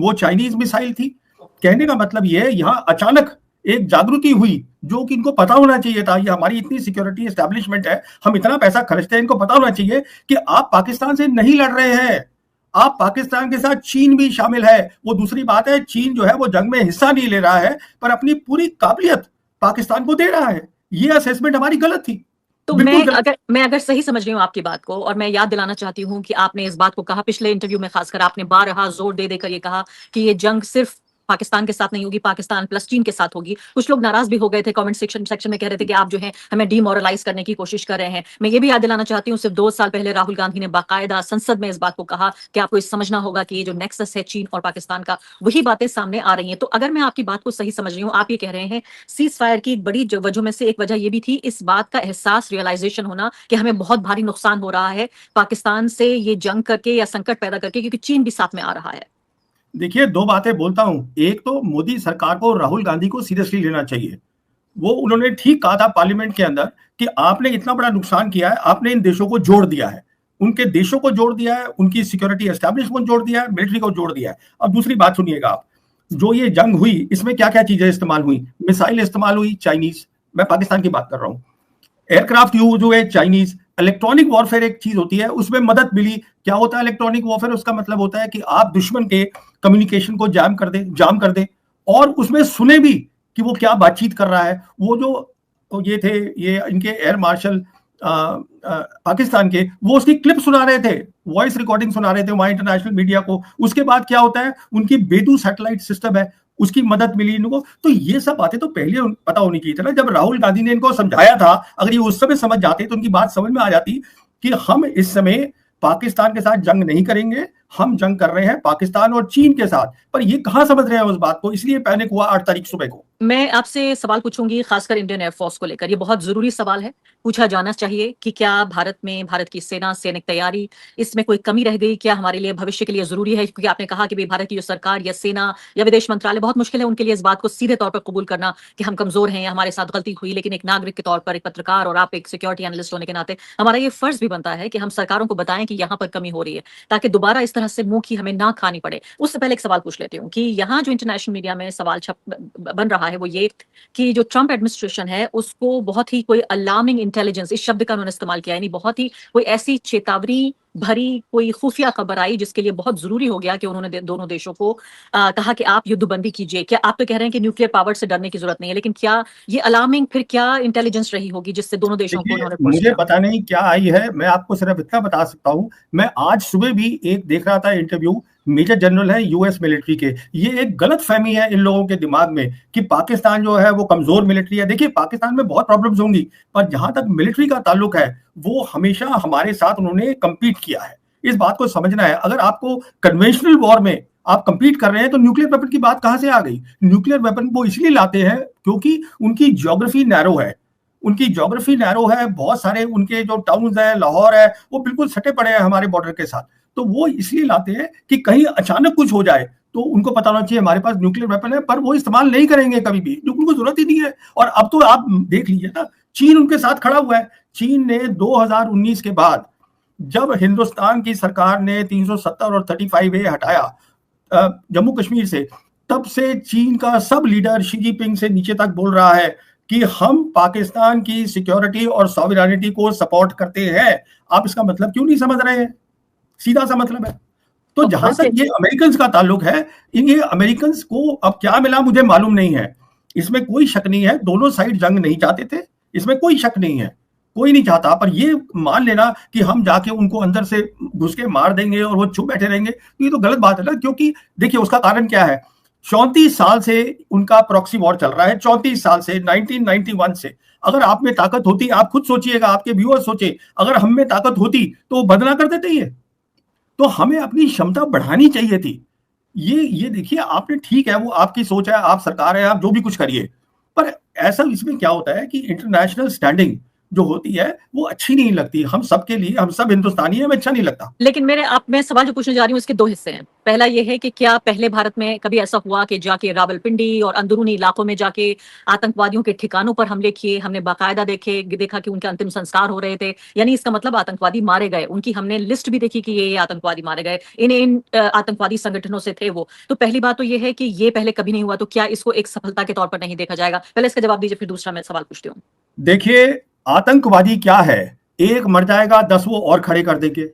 वो Chinese missile थी। कहने का मतलब ये है, यहाँ अचानक एक जागृति हुई जो कि इनको पता होना चाहिए था। ये हमारी इतनी सिक्योरिटी एस्टैब्लिशमेंट है, हम इतना पैसा खर्चते हैं, इनको पता होना चाहिए कि आप पाकिस्तान से नहीं लड़ रहे हैं, आप पाकिस्तान के साथ चीन भी शामिल है। वो दूसरी बात है, चीन जो है वो जंग में हिस्सा नहीं ले रहा है, पर अपनी पूरी काबिलियत पाकिस्तान को दे रहा है। ये असेसमेंट हमारी गलत थी। तो मैं अगर सही समझ रही हूँ आपकी बात को, और मैं याद दिलाना चाहती हूँ कि आपने इस बात को कहा पिछले इंटरव्यू में, खासकर आपने बारहा जोर दे देकर ये कहा कि ये जंग सिर्फ पाकिस्तान के साथ नहीं होगी, पाकिस्तान प्लस चीन के साथ होगी। कुछ लोग नाराज भी हो गए थे, कमेंट सेक्शन में कह रहे थे कि आप जो है हमें डिमोरलाइज करने की कोशिश कर रहे हैं। मैं ये भी याद दिलाना चाहती हूँ, सिर्फ 2 साल पहले राहुल गांधी ने बाकायदा संसद में इस बात को कहा कि आपको इस समझना होगा कि ये जो नेक्सस है चीन और पाकिस्तान का, वही बातें सामने आ रही हैं। तो अगर मैं आपकी बात को सही समझ रही हूँ, आप ये कह रहे हैं सीज फायर की बड़ी वजह में से एक वजह ये भी थी इस बात का एहसास, रियलाइजेशन होना कि हमें बहुत भारी नुकसान हो रहा है पाकिस्तान से ये जंग करके या संकट पैदा करके, क्योंकि चीन भी साथ में आ रहा है। देखिए, 2 बातें बोलता हूं। एक तो मोदी सरकार को राहुल गांधी को सीरियसली लेना चाहिए। वो उन्होंने ठीक कहा था पार्लियामेंट के अंदर कि आपने इतना बड़ा नुकसान किया है, आपने इन देशों को जोड़ दिया है, उनके देशों को जोड़ दिया है, उनकी सिक्योरिटी एस्टैब्लिशमेंट जोड़ दिया है, मिलिट्री को जोड़ दिया है। अब दूसरी बात सुनिएगा आप, जो ये जंग हुई इसमें क्या क्या चीजें इस्तेमाल हुई? मिसाइल इस्तेमाल हुई चाइनीज, मैं पाकिस्तान की बात कर रहा हूं। एयरक्राफ्ट यूज हुए चाइनीज। इलेक्ट्रॉनिक वॉरफेयर एक चीज होती है, उसमें मदद मिली। क्या होता है इलेक्ट्रॉनिक वॉरफेयर? उसका मतलब होता है कि आप दुश्मन के कम्युनिकेशन को जाम कर दे और उसमें सुने भी कि वो क्या बातचीत कर रहा है। वो जो ये थे, ये इनके एयर मार्शल पाकिस्तान के, वो उसकी क्लिप सुना रहे थे, वॉइस रिकॉर्डिंग सुना रहे थे वहां इंटरनेशनल मीडिया को। उसके बाद क्या होता है, उनकी बेदू सैटेलाइट सिस्टम है, उसकी मदद मिली इनको। तो ये सब बातें तो पहले पता होनी चाहिए था ना, जब राहुल गांधी ने इनको समझाया था। अगर ये उस समय समझ जाते तो उनकी बात समझ में आ जाती कि हम इस समय पाकिस्तान के साथ जंग नहीं करेंगे, हम जंग कर रहे हैं पाकिस्तान और चीन के साथ। पर ये कहां समझ रहे हैं उस बात को, इसलिए पैनिक हुआ 8 तारीख सुबह को। मैं आपसे सवाल पूछूंगी खासकर इंडियन एयरफोर्स को लेकर, ये बहुत जरूरी सवाल है, पूछा जाना चाहिए कि क्या भारत में, भारत की सेना, सैनिक तैयारी, इसमें कोई कमी रह गई क्या? हमारे लिए भविष्य के लिए जरूरी है, क्योंकि आपने कहा कि भाई भारत की जो सरकार या सेना या विदेश मंत्रालय, बहुत मुश्किल है उनके लिए इस बात को सीधे तौर पर कबूल करना कि हम कमजोर हैं या हमारे साथ गलती हुई। लेकिन एक नागरिक के तौर पर, एक पत्रकार और आप एक सिक्योरिटी एनालिस्ट होने के नाते, हमारा ये फर्ज भी बनता है कि हम सरकारों को बताएं कि यहाँ पर कमी हो रही है, ताकि दोबारा इस तरह से मुंह की हमें ना खानी पड़े। उससे पहले एक सवाल पूछ लेती हूँ कि यहाँ जो इंटरनेशनल मीडिया में सवाल बन रहा है वो ये कि जो ट्रंप एडमिनिस्ट्रेशन है उसको बहुत ही कोई अलार्मिंग इंटेलिजेंस, इस शब्द का उन्होंने इस्तेमाल किया, यानी बहुत ही कोई ऐसी चेतावनी भरी कोई खुफिया खबर आई जिसके लिए बहुत जरूरी हो गया कि उन्होंने दोनों देशों को कहा कि आप युद्धबंदी कीजिए। क्या आप तो कह रहे हैं कि न्यूक्लियर पावर से डरने की जरूरत नहीं है, लेकिन क्या ये अलार्मिंग फिर क्या इंटेलिजेंस रही होगी जिससे दोनों देशों को उन्होंने पुश मुझे किया? पता नहीं क्या आई है, मैं आपको सिर्फ इतना बता सकता हूं। मैं आज सुबह भी एक देख रहा था इंटरव्यू, मेजर जनरल है यूएस मिलिट्री के। ये एक गलत फहमी है इन लोगों के दिमाग में कि पाकिस्तान जो है वो कमजोर मिलिट्री है। देखिए, पाकिस्तान में बहुत प्रॉब्लम्स होंगी, पर जहां तक मिलिट्री का ताल्लुक है वो हमेशा हमारे साथ उन्होंने कंपीट किया है। इस बात को समझना है। अगर आपको कन्वेंशनल वॉर में आप कंपीट कर रहे हैं तो न्यूक्लियर वेपन की बात कहां से आ गई? न्यूक्लियर वेपन वो इसलिए लाते हैं क्योंकि उनकी ज्योग्राफी नैरो है, उनकी ज्योग्राफी नैरो है। बहुत सारे उनके जो टाउन्स है, लाहौर है, वो बिल्कुल सटे पड़े हैं हमारे बॉर्डर के साथ। तो वो इसलिए लाते हैं कि कहीं अचानक कुछ हो जाए तो उनको पता होना चाहिए हमारे पास न्यूक्लियर वेपन है। पर वो इस्तेमाल नहीं करेंगे कभी भी, उनको जरूरत ही नहीं है। और अब तो आप देख लीजिए ना, चीन उनके साथ खड़ा हुआ है। चीन ने 2019 के बाद जब हिंदुस्तान की सरकार ने 370 और 35A हटाया जम्मू कश्मीर से, तब से चीन का सब लीडर शी जिनपिंग से नीचे तक बोल रहा है कि हम पाकिस्तान की सिक्योरिटी और सॉवरेनिटी को सपोर्ट करते हैं। आप इसका मतलब क्यों नहीं समझ रहे हैं? सीधा सा मतलब है। तो जहां तक ये अमेरिकन का ताल्लुक है, ये अमेरिकन को अब क्या मिला मुझे मालूम नहीं है। इसमें कोई शक नहीं है, दोनों साइड जंग नहीं चाहते थे, इसमें कोई शक नहीं है, कोई नहीं चाहता। पर ये मान लेना कि हम जाके उनको अंदर से घुस के मार देंगे और वो चुप बैठे रहेंगे, तो ये तो गलत बात है ना। क्योंकि देखिए उसका कारण क्या है, 34 साल से उनका प्रॉक्सी वॉर चल रहा है, 34 साल से, 1991 से। अगर आप में ताकत होती, आप खुद सोचिएगा, आपके व्यूअर्स सोचे, अगर हम में ताकत होती तो वो बंद ना कर देते ये। तो हमें अपनी क्षमता बढ़ानी चाहिए थी। ये देखिए, आपने, ठीक है वो आपकी सोच है, आप सरकार है, आप जो भी कुछ करिए, पर ऐसा इसमें क्या होता है कि इंटरनेशनल स्टैंडिंग जो होती है वो अच्छी नहीं लगती हम सबके लिए। हम सब हिंदुस्तानी हैं, हमें अच्छा नहीं लगता। लेकिन मैं सवाल जो पूछने जा रही हूँ इसके दो हिस्से हैं। पहला ये है कि क्या पहले भारत में कभी ऐसा हुआ कि जाके रावलपिंडी और अंदरूनी इलाकों में जाके आतंकवादियों के ठिकानों पर हमले किए, हमने बाकायदा देखा कि उनके अंतिम संस्कार हो रहे थे, यानी इसका मतलब आतंकवादी मारे गए, उनकी हमने लिस्ट भी देखी कि ये आतंकवादी मारे गए, इन आतंकवादी संगठनों से थे वो। तो पहली बात तो ये है कि ये पहले कभी नहीं हुआ, तो क्या इसको एक सफलता के तौर पर नहीं देखा जाएगा? पहले इसका जवाब दीजिए, फिर दूसरा मैं सवाल पूछती हूँ। देखिए, आतंकवादी क्या है? एक मर जाएगा 10 वो और खड़े कर देंगे।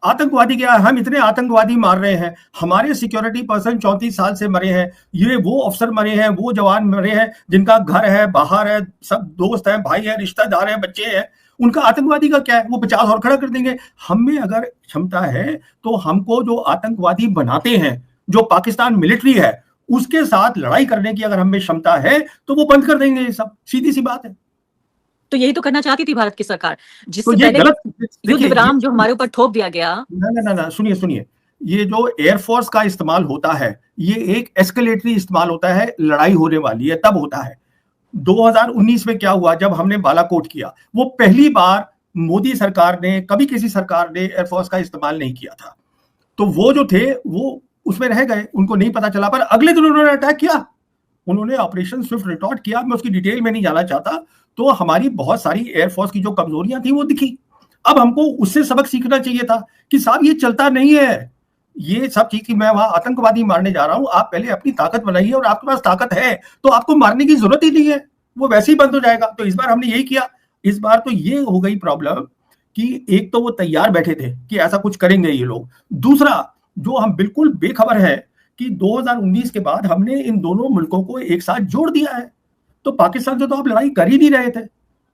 आतंकवादी क्या है? हम इतने आतंकवादी मार रहे हैं, हमारे सिक्योरिटी पर्सन 34 साल से मरे हैं, ये वो अफसर मरे हैं, वो जवान मरे हैं जिनका घर है, बाहर है, सब दोस्त हैं, भाई है, रिश्तेदार है, बच्चे हैं। उनका आतंकवादी का क्या है? वो 50 और खड़ा कर देंगे। हम में अगर क्षमता है तो हमको जो आतंकवादी बनाते हैं, जो पाकिस्तान मिलिट्री है, उसके साथ लड़ाई करने की अगर हमें क्षमता है तो वो बंद कर देंगे। ये सब सीधी सी बात है। तो यही तो करना चाहती थी भारत की सरकार, तो जिससे ये पहले गलत, युद्ध देखिए विराम जो हमारे ऊपर थोप दिया गया। ना ना ना ना, सुनिए सुनिए, ये जो एयरफोर्स का इस्तेमाल होता है, ये एक एस्केलेटरी इस्तेमाल होता है, लड़ाई होने वाली है तब होता है। 2019 में क्या हुआ जब हमने बालाकोट किया, वो पहली बार मोदी सरकार ने, कभी किसी सरकार ने एयरफोर्स का इस्तेमाल नहीं किया था। तो वो जो थे वो उसमें रह गए, उनको नहीं पता चला, पर अगले दिन उन्होंने अटैक किया, उन्होंने ऑपरेशन स्विफ्ट रिटॉर्ट किया। मैं उसकी डिटेल में नहीं जाना चाहता। तो हमारी बहुत सारी एयरफोर्स की जो कमजोरियां थी वो दिखी। अब हमको उससे सबक सीखना चाहिए था कि साहब ये चलता नहीं है, ये सब चीज की मैं वहां आतंकवादी मारने जा रहा हूं, आप पहले अपनी ताकत बनाइए, और आपके पास ताकत है तो आपको मारने की जरूरत ही नहीं है, वो वैसे ही बंद हो जाएगा। तो इस बार हमने यही किया। इस बार तो ये हो गई प्रॉब्लम कि एक तो वो तैयार बैठे थे कि ऐसा कुछ करेंगे ये लोग, दूसरा जो हम बिल्कुल बेखबर है कि 2019 के बाद हमने इन दोनों मुल्कों को एक साथ जोड़ दिया है। तो पाकिस्तान से तो आप लड़ाई कर ही नहीं रहे थे।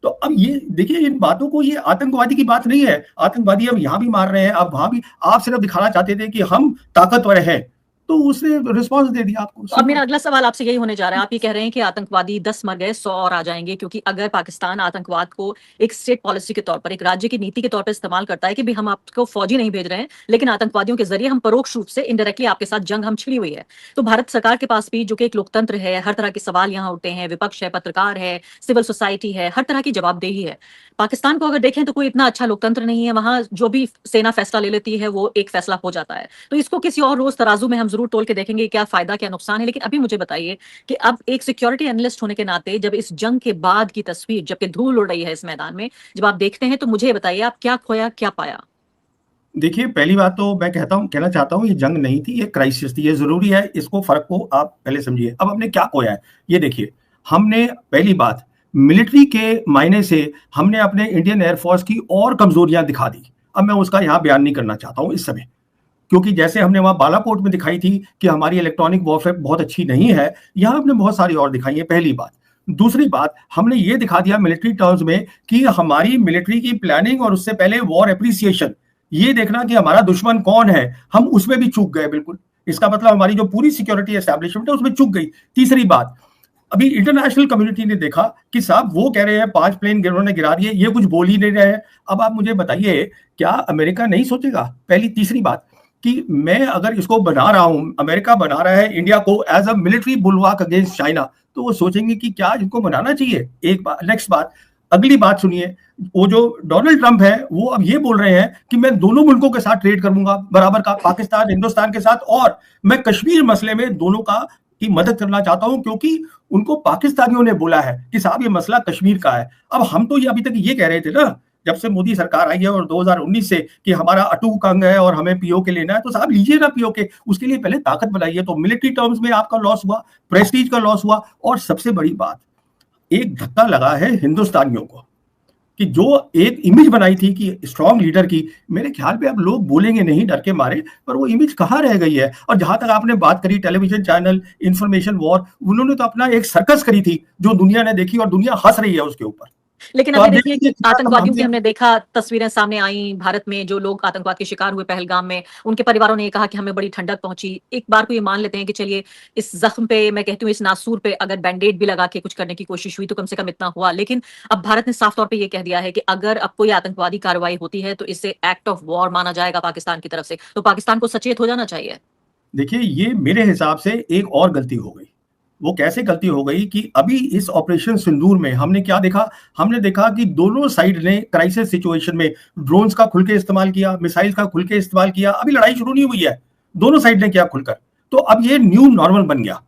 तो अब ये देखिए, इन बातों को, ये आतंकवादी की बात नहीं है। आतंकवादी हम यहां भी मार रहे हैं, अब वहां भी। आप सिर्फ दिखाना चाहते थे कि हम ताकतवर हैं, तो उसने रिस्पॉन्स दे दिया आपको। तो अब मेरा अगला सवाल आपसे यही होने जा रहा है। आप ये कह रहे हैं कि आतंकवादी 10 मर गए, 100 और आ जाएंगे, क्योंकि अगर पाकिस्तान आतंकवाद को एक स्टेट पॉलिसी के तौर पर, एक राज्य की नीति के तौर पर इस्तेमाल करता है कि भी हम आपको फौजी नहीं भेज रहे हैं, लेकिन आतंकवादियों के जरिए हम परोक्ष रूप से, इनडायरेक्टली आपके साथ जंग हम छिड़ी हुई है। तो भारत सरकार के पास भी, जो कि एक लोकतंत्र है, हर तरह के सवाल यहाँ उठते हैं, विपक्ष है, पत्रकार है, सिविल सोसाइटी है, हर तरह की जवाबदेही है। पाकिस्तान को अगर देखें तो कोई इतना अच्छा लोकतंत्र नहीं है, वहां जो भी सेना फैसला ले लेती है वो एक फैसला हो जाता है। तो इसको किसी और रोज तराजू में हम जरूर तोल के देखेंगे क्या फायदा क्या नुकसान है। लेकिन अभी मुझे बताइए कि अब एक सिक्योरिटी एनालिस्ट होने के नाते, जब इस जंग के बाद की तस्वीर, जबकि धूल उड़ रही है इस मैदान में, जब आप देखते हैं, तो मुझे बताइए आप क्या खोया क्या पाया? देखिए, पहली बात तो मैं कहना चाहता हूं, ये जंग नहीं थी, ये क्राइसिस थी। ये जरूरी है, इसको फर्क को आप पहले समझिए। अब हमने क्या खोया है ये देखिए। हमने पहली बात, मिलिट्री के मायने से हमने अपने इंडियन एयरफोर्स की और कमजोरियां दिखा दी। अब मैं उसका यहां बयान नहीं करना चाहता हूं इस समय, क्योंकि जैसे हमने वहां बालाकोट में दिखाई थी कि हमारी इलेक्ट्रॉनिक वॉरफेयर बहुत अच्छी नहीं है, यहां हमने बहुत सारी और दिखाई है, पहली बात। दूसरी बात, हमने ये दिखा दिया मिलिट्री टर्म्स में कि हमारी मिलिट्री की प्लानिंग और उससे पहले वॉर एप्रिसिएशन, ये देखना कि हमारा दुश्मन कौन है, हम उसमें भी चूक गए बिल्कुल। इसका मतलब हमारी जो पूरी सिक्योरिटी एस्टैब्लिशमेंट है उसमें चूक गई। तीसरी बात, अभी इंटरनेशनल कम्युनिटी ने देखा कि साहब वो कह रहे हैं 5 प्लेन उन्होंने गिरा दिए, ये कुछ बोल ही नहीं रहे हैं। अब आप मुझे बताइए, क्या अमेरिका नहीं सोचेगा? पहली तीसरी बात कि मैं अगर इसको बना रहा हूं, अमेरिका बना रहा है इंडिया को as a military bulwark against China, तो वो सोचेंगे कि क्या इनको बनाना चाहिए। एक बात। नेक्स्ट बात, अगली बात सुनिए, वो जो डोनाल्ड ट्रंप है वो अब ये बोल रहे हैं कि मैं दोनों मुल्कों के साथ ट्रेड करूंगा बराबर का, पाकिस्तान हिंदुस्तान के साथ, और मैं कश्मीर मसले में दोनों का की मदद करना चाहता हूं, क्योंकि उनको पाकिस्तानियों ने बोला है कि साहब ये मसला कश्मीर का है। अब हम तो ये अभी तक ये कह रहे थे ना, जब से मोदी सरकार आई है और 2019 से, कि हमारा अटूक अंग है और हमें पीओके लेना है, तो साहब लीजिए ना पीओके, उसके लिए पहले ताकत बनाइए। तो मिलिट्री टर्म्स में आपका लॉस हुआ, प्रेस्टीज का लॉस हुआ, और सबसे बड़ी बात, एक धक्का लगा है हिंदुस्तानियों को कि जो एक इमेज बनाई थी कि स्ट्रांग लीडर की, मेरे ख्याल पे अब लोग बोलेंगे नहीं डर के मारे, पर वो इमेज कहाँ रह गई है। और जहां तक आपने बात करी टेलीविजन चैनल, इंफॉर्मेशन वॉर, उन्होंने तो अपना एक सर्कस करी थी जो दुनिया ने देखी और दुनिया हंस रही है उसके ऊपर। लेकिन तो अभी आप देखिए कि देखिए कि आतंकवादियों की हमने, हमने देखा, तस्वीरें सामने आई भारत में, जो लोग आतंकवाद के शिकार हुए पहलगाम में, उनके परिवारों ने ये कहा कि हमें बड़ी ठंडक पहुंची। एक बार को ये मान लेते हैं कि चलिए इस जख्म पे, मैं कहती हूँ इस नासूर पे, अगर बैंडेड भी लगा के कुछ करने की कोशिश हुई तो कम से कम इतना हुआ। लेकिन अब भारत ने साफ तौर पर यह कह दिया है कि अगर अब कोई आतंकवादी कार्रवाई होती है तो इसे एक्ट ऑफ वॉर माना जाएगा पाकिस्तान की तरफ से। तो पाकिस्तान को सचेत हो जाना चाहिए। देखिए ये मेरे हिसाब से एक और गलती हो गई। वो कैसे गलती हो गई कि अभी इस ऑपरेशन सिंदूर में हमने क्या देखा? हमने देखा कि दोनों साइड ने क्राइसिस सिचुएशन में ड्रोन्स का खुल के इस्तेमाल किया, मिसाइल का खुल के इस्तेमाल किया। अभी लड़ाई शुरू नहीं हुई है, दोनों साइड ने किया खुलकर। तो अब ये न्यू नॉर्मल बन गया।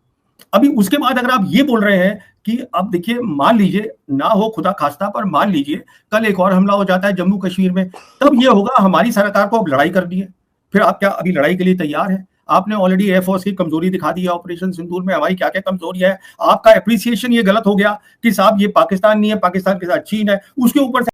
अभी उसके बाद अगर आप ये बोल रहे हैं कि अब देखिए, मान लीजिए, ना हो खुदा खास्ता, पर मान लीजिए कल एक और हमला हो जाता है जम्मू कश्मीर में, तब ये होगा हमारी सरकार को अब लड़ाई करनी है। फिर आप क्या अभी लड़ाई के लिए तैयार हैं? आपने ऑलरेडी एयरफोर्स की कमजोरी दिखा दी है ऑपरेशन सिंदूर में, हमारी क्या क्या कमजोरी है। आपका एप्रिसिएशन ये गलत हो गया कि साहब ये पाकिस्तान नहीं है, पाकिस्तान के साथ चीन है, उसके ऊपर